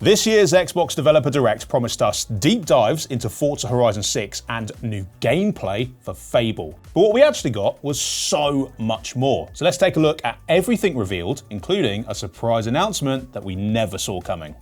This year's Xbox Developer Direct promised us deep dives into Forza Horizon 6 and new gameplay for Fable. But what we actually got was so much more. So let's take a look at everything revealed, including a surprise announcement that we never saw coming.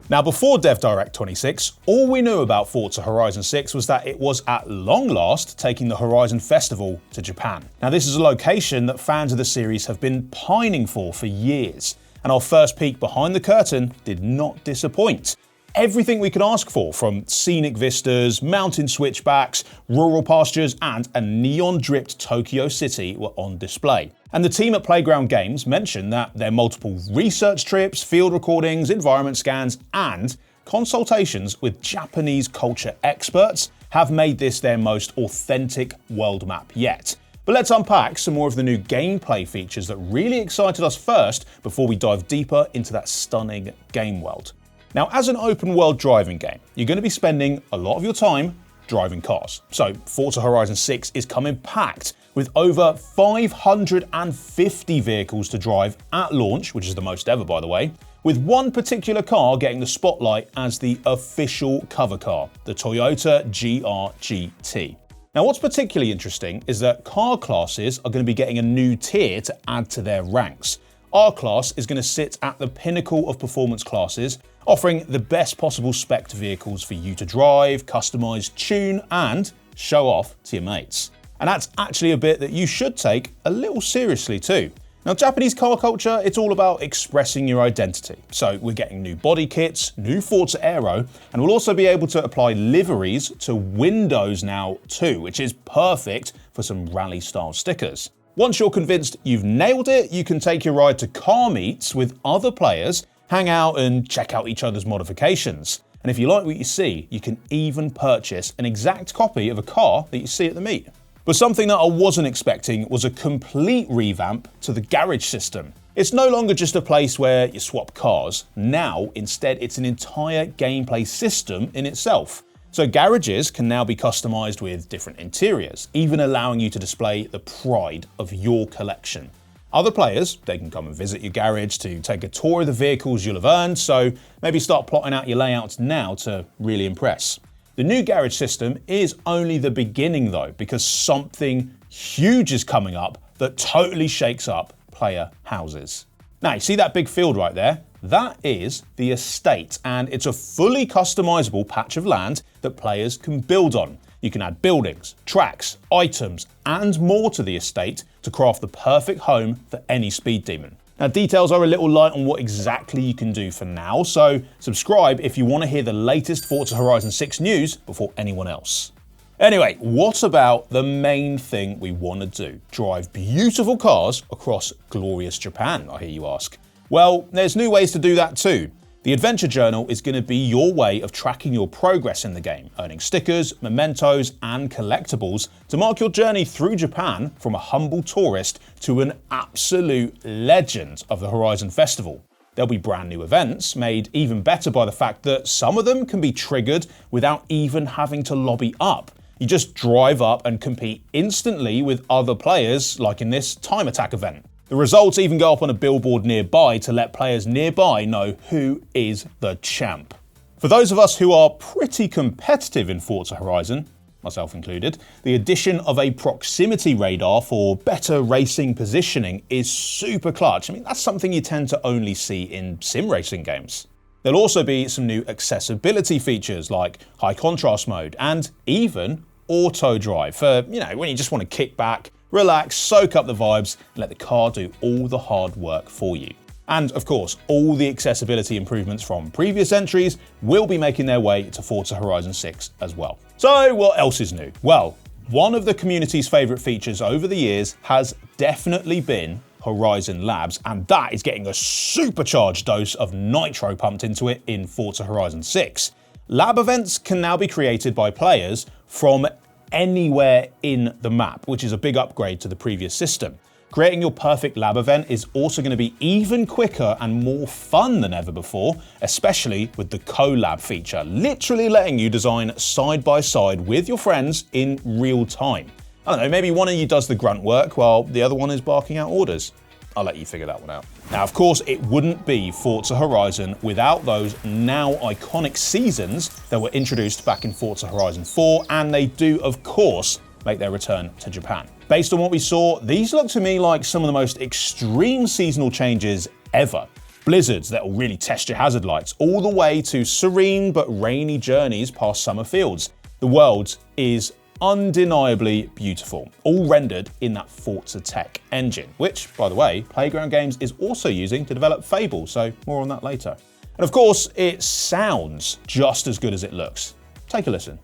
Now, before Dev Direct 26, all we knew about Forza Horizon 6 was that it was at long last taking the Horizon Festival to Japan. Now, this is a location that fans of the series have been pining for years. And our first peek behind the curtain did not disappoint. Everything we could ask for, from scenic vistas, mountain switchbacks, rural pastures, and a neon-dripped Tokyo City were on display. And the team at Playground Games mentioned that their multiple research trips, field recordings, environment scans, and consultations with Japanese culture experts have made this their most authentic world map yet. But let's unpack some more of the new gameplay features that really excited us first before we dive deeper into that stunning game world. Now, as an open world driving game, you're going to be spending a lot of your time driving cars. So Forza Horizon 6 is coming packed with over 550 vehicles to drive at launch, which is the most ever, by the way, with one particular car getting the spotlight as the official cover car, the Toyota GR-GT. Now, what's particularly interesting is that car classes are going to be getting a new tier to add to their ranks. R class is going to sit at the pinnacle of performance classes, offering the best possible spec'd vehicles for you to drive, customize, tune, and show off to your mates. And that's actually a bit that you should take a little seriously too. Now, Japanese car culture, it's all about expressing your identity. So we're getting new body kits, new Forza Aero, and we'll also be able to apply liveries to windows now too, which is perfect for some rally-style stickers. Once you're convinced you've nailed it, you can take your ride to car meets with other players, hang out and check out each other's modifications. And if you like what you see, you can even purchase an exact copy of a car that you see at the meet. But something that I wasn't expecting was a complete revamp to the garage system. It's no longer just a place where you swap cars. Now, instead, it's an entire gameplay system in itself. So garages can now be customized with different interiors, even allowing you to display the pride of your collection. Other players, they can come and visit your garage to take a tour of the vehicles you'll have earned, so maybe start plotting out your layouts now to really impress. The new garage system is only the beginning though, because something huge is coming up that totally shakes up player houses. Now, you see that big field right there? That is the estate, and it's a fully customizable patch of land that players can build on. You can add buildings, tracks, items, and more to the estate to craft the perfect home for any speed demon. Now, details are a little light on what exactly you can do for now, so subscribe if you want to hear the latest Forza Horizon 6 news before anyone else. Anyway, what about the main thing we want to do? Drive beautiful cars across glorious Japan, I hear you ask. Well, there's new ways to do that too. The Adventure Journal is going to be your way of tracking your progress in the game, earning stickers, mementos, and collectibles to mark your journey through Japan from a humble tourist to an absolute legend of the Horizon Festival. There'll be brand new events, made even better by the fact that some of them can be triggered without even having to lobby up. You just drive up and compete instantly with other players, like in this time attack event. The results even go up on a billboard nearby to let players nearby know who is the champ. For those of us who are pretty competitive in Forza Horizon, myself included, the addition of a proximity radar for better racing positioning is super clutch. I mean, that's something you tend to only see in sim racing games. There'll also be some new accessibility features like high contrast mode and even auto drive for, when you just want to kick back, relax, soak up the vibes, and let the car do all the hard work for you. And of course, all the accessibility improvements from previous entries will be making their way to Forza Horizon 6 as well. So what else is new? Well, one of the community's favourite features over the years has definitely been Horizon Labs, and that is getting a supercharged dose of nitro pumped into it in Forza Horizon 6. Lab events can now be created by players from anywhere in the map, which is a big upgrade to the previous system. Creating your perfect lab event is also going to be even quicker and more fun than ever before, especially with the collab feature, literally letting you design side by side with your friends in real time. I don't know, maybe one of you does the grunt work while the other one is barking out orders. I'll let you figure that one out. Now, of course, it wouldn't be Forza Horizon without those now iconic seasons that were introduced back in Forza Horizon 4, and they do, of course, make their return to Japan. Based on what we saw, these look to me like some of the most extreme seasonal changes ever. Blizzards that'll really test your hazard lights, all the way to serene but rainy journeys past summer fields. The world is undeniably beautiful, all rendered in that Forza Tech engine, which, by the way, Playground Games is also using to develop Fable, so more on that later. And of course, it sounds just as good as it looks. Take a listen.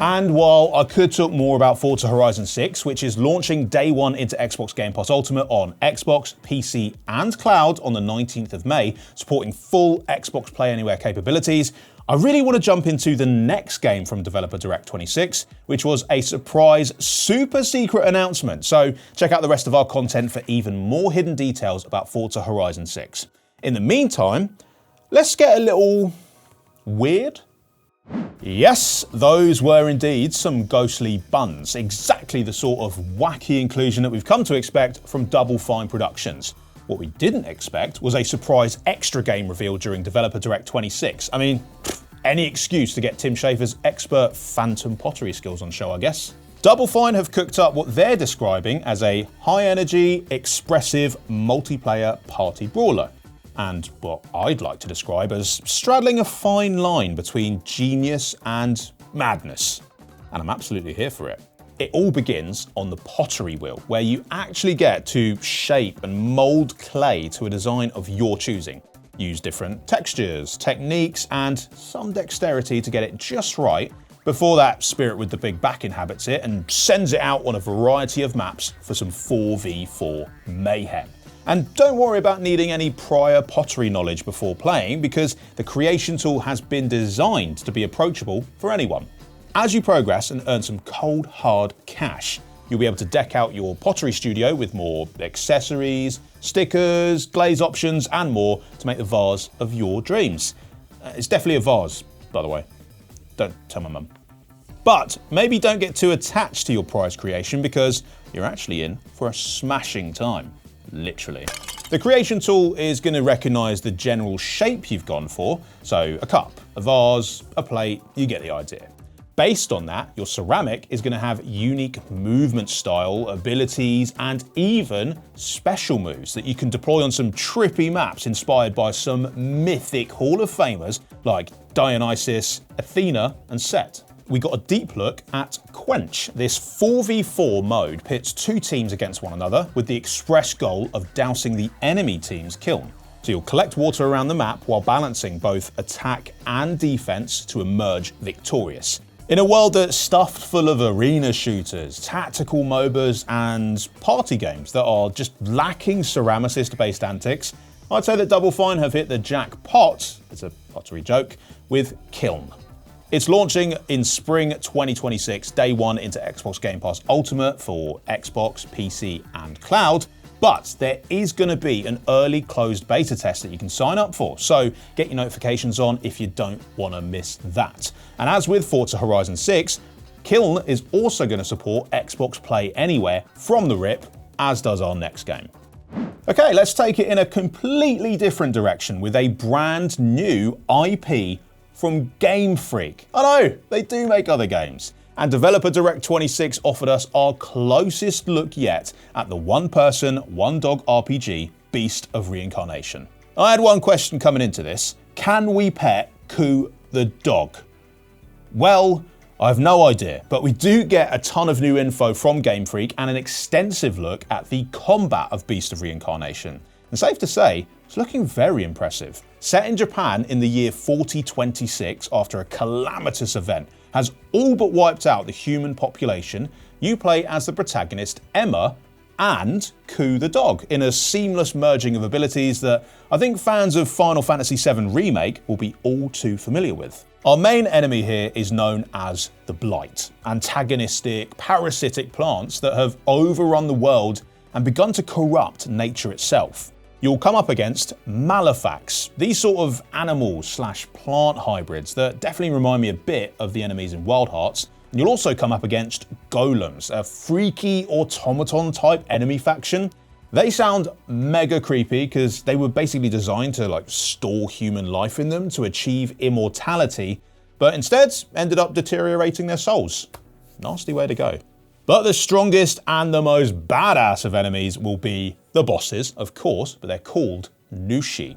And while I could talk more about Forza Horizon 6, which is launching day one into Xbox Game Pass Ultimate on Xbox, PC, and Cloud on the 19th of May, supporting full Xbox Play Anywhere capabilities, I really want to jump into the next game from Developer Direct 26, which was a surprise, super secret announcement. So check out the rest of our content for even more hidden details about Forza Horizon 6. In the meantime, let's get a little weird. Yes, those were indeed some ghostly buns, exactly the sort of wacky inclusion that we've come to expect from Double Fine Productions. What we didn't expect was a surprise extra game reveal during Developer Direct 26. I mean, any excuse to get Tim Schafer's expert phantom pottery skills on show, I guess. Double Fine have cooked up what they're describing as a high-energy, expressive, multiplayer party brawler, and what I'd like to describe as straddling a fine line between genius and madness. And I'm absolutely here for it. It all begins on the pottery wheel, where you actually get to shape and mold clay to a design of your choosing. Use different textures, techniques, and some dexterity to get it just right before that spirit with the big back inhabits it and sends it out on a variety of maps for some 4v4 mayhem. And don't worry about needing any prior pottery knowledge before playing, because the creation tool has been designed to be approachable for anyone. As you progress and earn some cold, hard cash, you'll be able to deck out your pottery studio with more accessories, stickers, glaze options, and more to make the vase of your dreams. It's definitely a vase, by the way. Don't tell my mum. But maybe don't get too attached to your prize creation, because you're actually in for a smashing time. Literally. The creation tool is going to recognize the general shape you've gone for, so a cup, a vase, a plate, you get the idea. Based on that, your ceramic is going to have unique movement style, abilities, and even special moves that you can deploy on some trippy maps inspired by some mythic Hall of Famers like Dionysus, Athena, and Set. We got a deep look at Quench. This 4v4 mode pits two teams against one another with the express goal of dousing the enemy team's kiln. So you'll collect water around the map while balancing both attack and defense to emerge victorious. In a world that's stuffed full of arena shooters, tactical MOBAs, and party games that are just lacking ceramicist-based antics, I'd say that Double Fine have hit the jackpot, it's a pottery joke, with Kiln. It's launching in spring 2026, day one into Xbox Game Pass Ultimate for Xbox, PC, and Cloud, but there is going to be an early closed beta test that you can sign up for, so get your notifications on if you don't want to miss that. And as with Forza Horizon 6, Kiln is also going to support Xbox Play Anywhere from the rip, as does our next game. Okay, let's take it in a completely different direction with a brand new IP from Game Freak. I know, they do make other games. And Developer Direct 26 offered us our closest look yet at the one-person, one-dog RPG, Beast of Reincarnation. I had one question coming into this. Can we pet Ku the dog? Well, I have no idea, but we do get a ton of new info from Game Freak and an extensive look at the combat of Beast of Reincarnation. And safe to say, it's looking very impressive. Set in Japan in the year 4026 after a calamitous event has all but wiped out the human population, you play as the protagonist Emma and Ku the dog in a seamless merging of abilities that I think fans of Final Fantasy VII Remake will be all too familiar with. Our main enemy here is known as the Blight, antagonistic, parasitic plants that have overrun the world and begun to corrupt nature itself. You'll come up against Malefax, these sort of animal/plant hybrids that definitely remind me a bit of the enemies in Wild Hearts, You'll also come up against golems, a freaky automaton-type enemy faction. They sound mega creepy because they were basically designed to store human life in them to achieve immortality, but instead ended up deteriorating their souls. Nasty way to go. But the strongest and the most badass of enemies will be the bosses, of course, but they're called Nushi.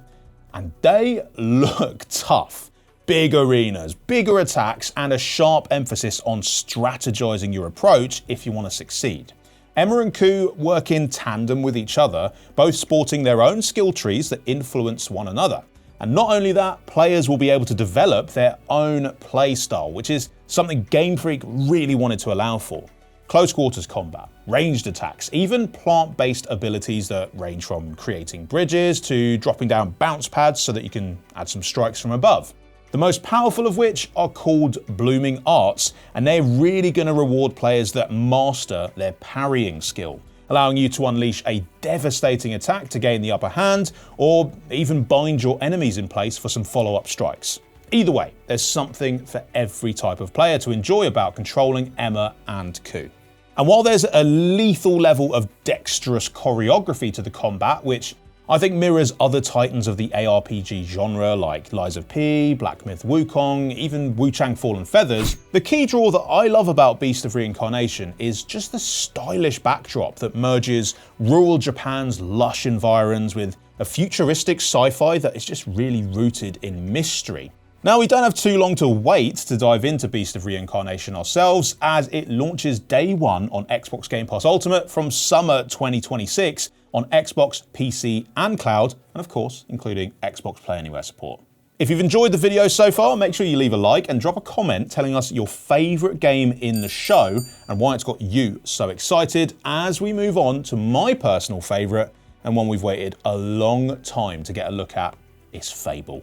And they look tough. Big arenas, bigger attacks, and a sharp emphasis on strategizing your approach if you want to succeed. Emma and Ku work in tandem with each other, both sporting their own skill trees that influence one another. And not only that, players will be able to develop their own playstyle, which is something Game Freak really wanted to allow for. Close quarters combat, ranged attacks, even plant-based abilities that range from creating bridges to dropping down bounce pads so that you can add some strikes from above. The most powerful of which are called Blooming Arts, and they're really going to reward players that master their parrying skill, allowing you to unleash a devastating attack to gain the upper hand, or even bind your enemies in place for some follow-up strikes. Either way, there's something for every type of player to enjoy about controlling Emma and Ku. And while there's a lethal level of dexterous choreography to the combat, which I think mirrors other titans of the ARPG genre like Lies of P, Black Myth Wukong, even Wu-Chang Fallen Feathers, the key draw that I love about Beast of Reincarnation is just the stylish backdrop that merges rural Japan's lush environs with a futuristic sci-fi that is just really rooted in mystery. Now, we don't have too long to wait to dive into Beast of Reincarnation ourselves, as it launches day one on Xbox Game Pass Ultimate from summer 2026 on Xbox, PC and cloud, and of course, including Xbox Play Anywhere support. If you've enjoyed the video so far, make sure you leave a like and drop a comment telling us your favourite game in the show and why it's got you so excited as we move on to my personal favourite and one we've waited a long time to get a look at, is Fable.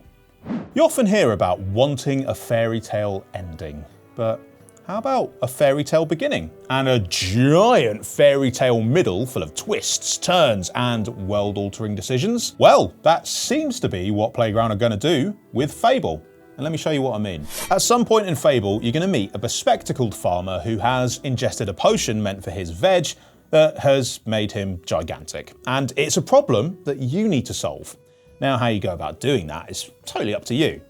You often hear about wanting a fairy tale ending, but how about a fairy tale beginning? And a giant fairy tale middle full of twists, turns, and world-altering decisions? Well, that seems to be what Playground are going to do with Fable. And let me show you what I mean. At some point in Fable, you're going to meet a bespectacled farmer who has ingested a potion meant for his veg that has made him gigantic. And it's a problem that you need to solve. Now, how you go about doing that is totally up to you.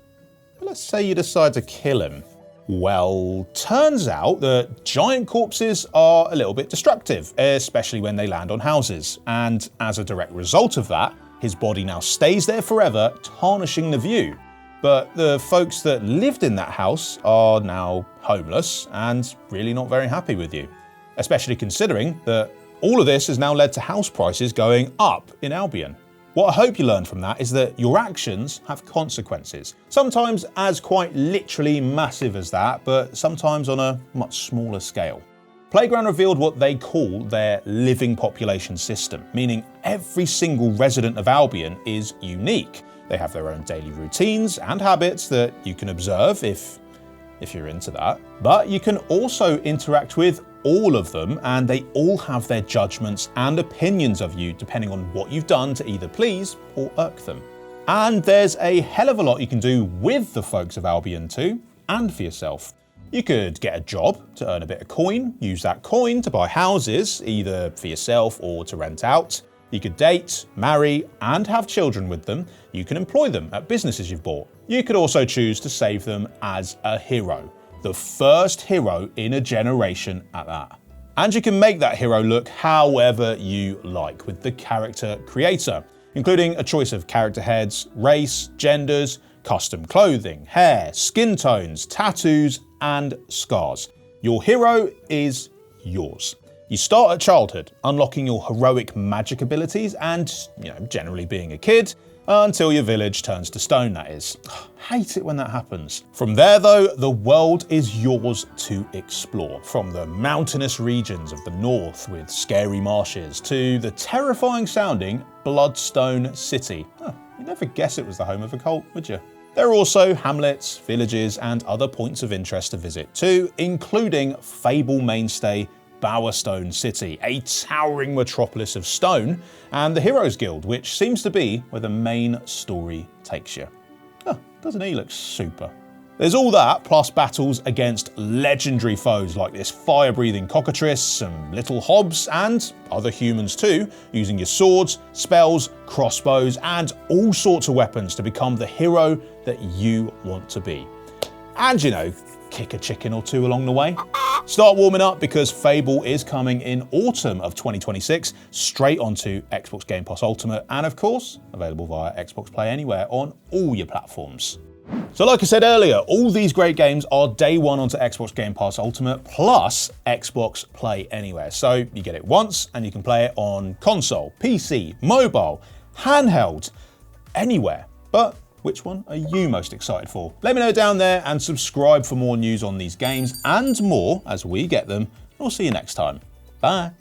But let's say you decide to kill him. Well, turns out that giant corpses are a little bit destructive, especially when they land on houses. And as a direct result of that, his body now stays there forever, tarnishing the view. But the folks that lived in that house are now homeless and really not very happy with you. Especially considering that all of this has now led to house prices going up in Albion. What I hope you learn from that is that your actions have consequences. Sometimes as quite literally massive as that, but sometimes on a much smaller scale. Playground revealed what they call their living population system, meaning every single resident of Albion is unique. They have their own daily routines and habits that you can observe if you're into that. But you can also interact with all of them, and they all have their judgments and opinions of you depending on what you've done to either please or irk them. And there's a hell of a lot you can do with the folks of Albion too, and for yourself. You could get a job to earn a bit of coin, use that coin to buy houses, either for yourself or to rent out. You could date, marry, and have children with them. You can employ them at businesses you've bought. You could also choose to save them as a hero. The first hero in a generation at that. And you can make that hero look however you like with the character creator, including a choice of character heads, race, genders, custom clothing, hair, skin tones, tattoos, and scars. Your hero is yours. You start at childhood, unlocking your heroic magic abilities and, generally being a kid, until your village turns to stone, that is. Hate it when that happens. From there though, the world is yours to explore. From the mountainous regions of the north with scary marshes to the terrifying sounding Bloodstone City. You'd never guess it was the home of a cult, would you? There are also hamlets, villages and other points of interest to visit too, including Fable mainstay Bowerstone City, a towering metropolis of stone, and the Heroes Guild, which seems to be where the main story takes you. Doesn't he look super? There's all that, plus battles against legendary foes like this fire-breathing cockatrice, some little hobs, and other humans too, using your swords, spells, crossbows, and all sorts of weapons to become the hero that you want to be. And you know, kick a chicken or two along the way. Start warming up because Fable is coming in autumn of 2026, straight onto Xbox Game Pass Ultimate, and of course, available via Xbox Play Anywhere on all your platforms. So like I said earlier, all these great games are day one onto Xbox Game Pass Ultimate plus Xbox Play Anywhere. So you get it once and you can play it on console, PC, mobile, handheld, anywhere. But which one are you most excited for? Let me know down there and subscribe for more news on these games and more as we get them. We'll see you next time. Bye.